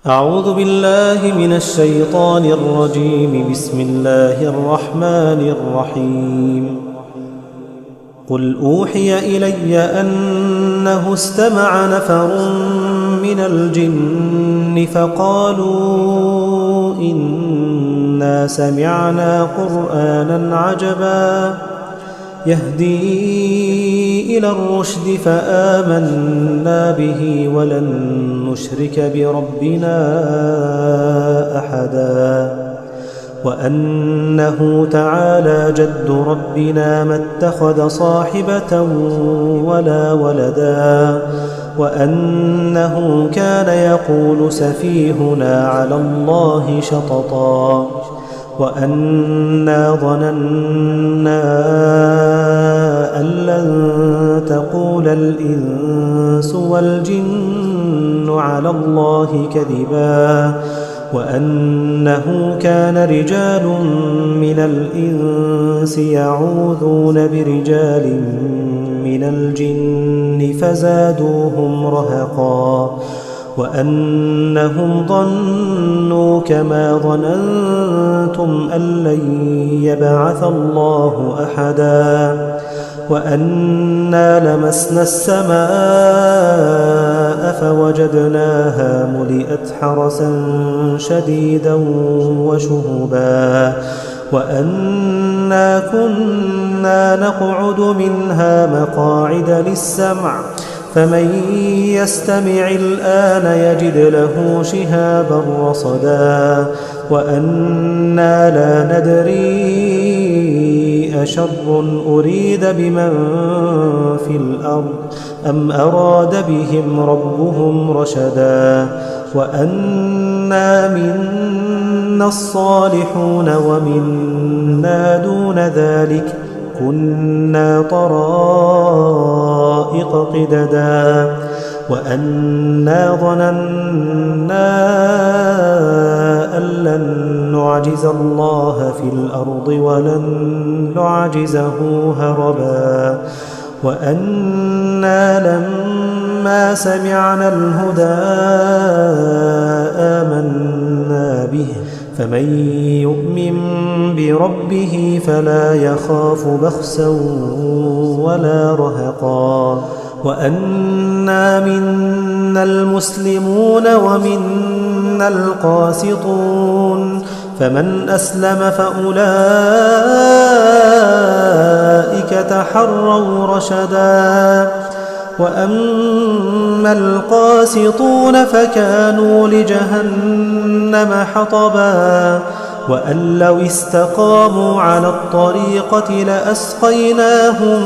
أعوذ بالله من الشيطان الرجيم. بسم الله الرحمن الرحيم. قل أوحي إلي أنه استمع نفر من الجن فقالوا إنا سمعنا قرآنا عجبا يهدي إلى الرشد فآمنا به ولن نشرك بربنا أحدا وأنه تعالى جد ربنا ما اتخذ صاحبة ولا ولدا وأنه كان يقول سفيهنا على الله شططا وأنا ظننا أن لن تقول الإنس والجن على الله كذبا وأنه كان رجال من الإنس يعوذون برجال من الجن فزادوهم رهقا وأنهم ظنوا كما ظننتم أن لن يبعث الله أحدا وأنا لمسنا السماء فوجدناها ملئت حرسا شديدا وشهبا وأنا كنا نقعد منها مقاعد للسمع فمن يستمع الآن يجد له شهابا رصدا وأنا لا ندري أشر أريد بمن في الأرض أم أراد بهم ربهم رشدا وأنا منا الصالحون ومنا دون ذلك كنا طرائق قددا وأنا ظننا أن لن نعجز الله في الأرض ولن نعجزه هربا وأنا لما سمعنا الهدى آمنا به فمن يؤمن بربه فلا يخاف بخسا ولا رهقا وأنا منا المسلمون ومنا القاسطون فمن أسلم فأولئك تحروا رشدا وأما القاسطون فكانوا لجهنم حطبا وأن لو استقاموا على الطريقة لأسقيناهم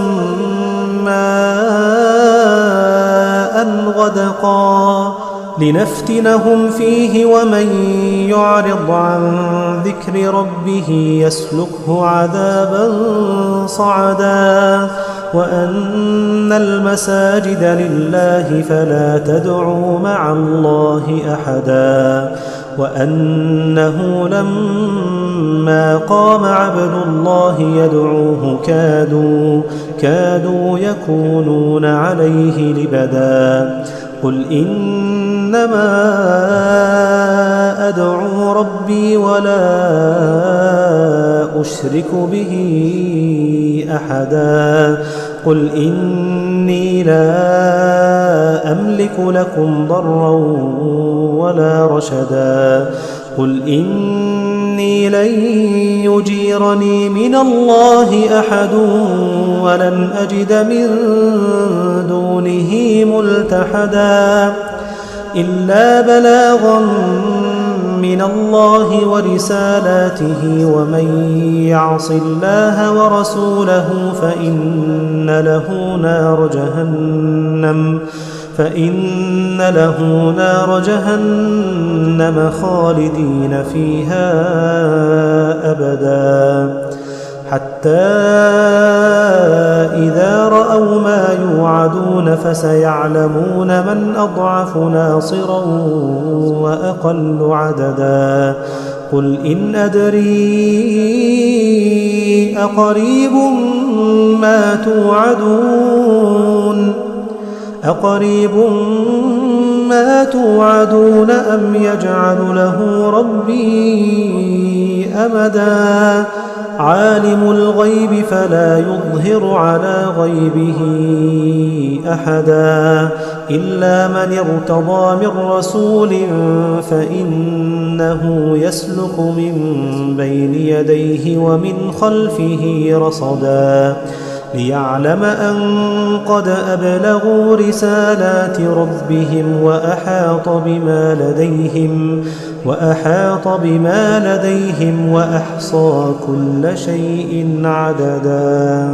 ماء غدقا لنفتنهم فيه ومن يعرض عن ذكر ربه يسلكه عذابا صعدا وأن المساجد لله فلا تدعوا مع الله أحدا وأنه لما قام عبد الله يدعوه كادوا يكونون عليه لبدا قل إنما أدعو ربي ولا أشرك به أحدا قل إني لا أملك لكم ضرا ولا رشدا قل إني لن يجيرني من الله أحد ولن أجد من دونه ملتحدا إلا بلاغا من الله ورسالاته ومن يعص الله ورسوله فإن له نار جهنم خالدين فيها أبدا حتى إذا رأوا ما يوعدون فسيعلمون من أضعف ناصرا وأقل عددا قل إن أدري أقريب ما توعدون أقريب ما توعدون أم يجعل له ربي أمدا عالم الغيب فلا يظهر على غيبه أحدا إلا من ارتضى من رسول فإنه يسلك من بين يديه ومن خلفه رصدا ليعلم أن قد أبلغوا رسالات ربهم وأحاط بما لديهم وأحصى كل شيء عددا.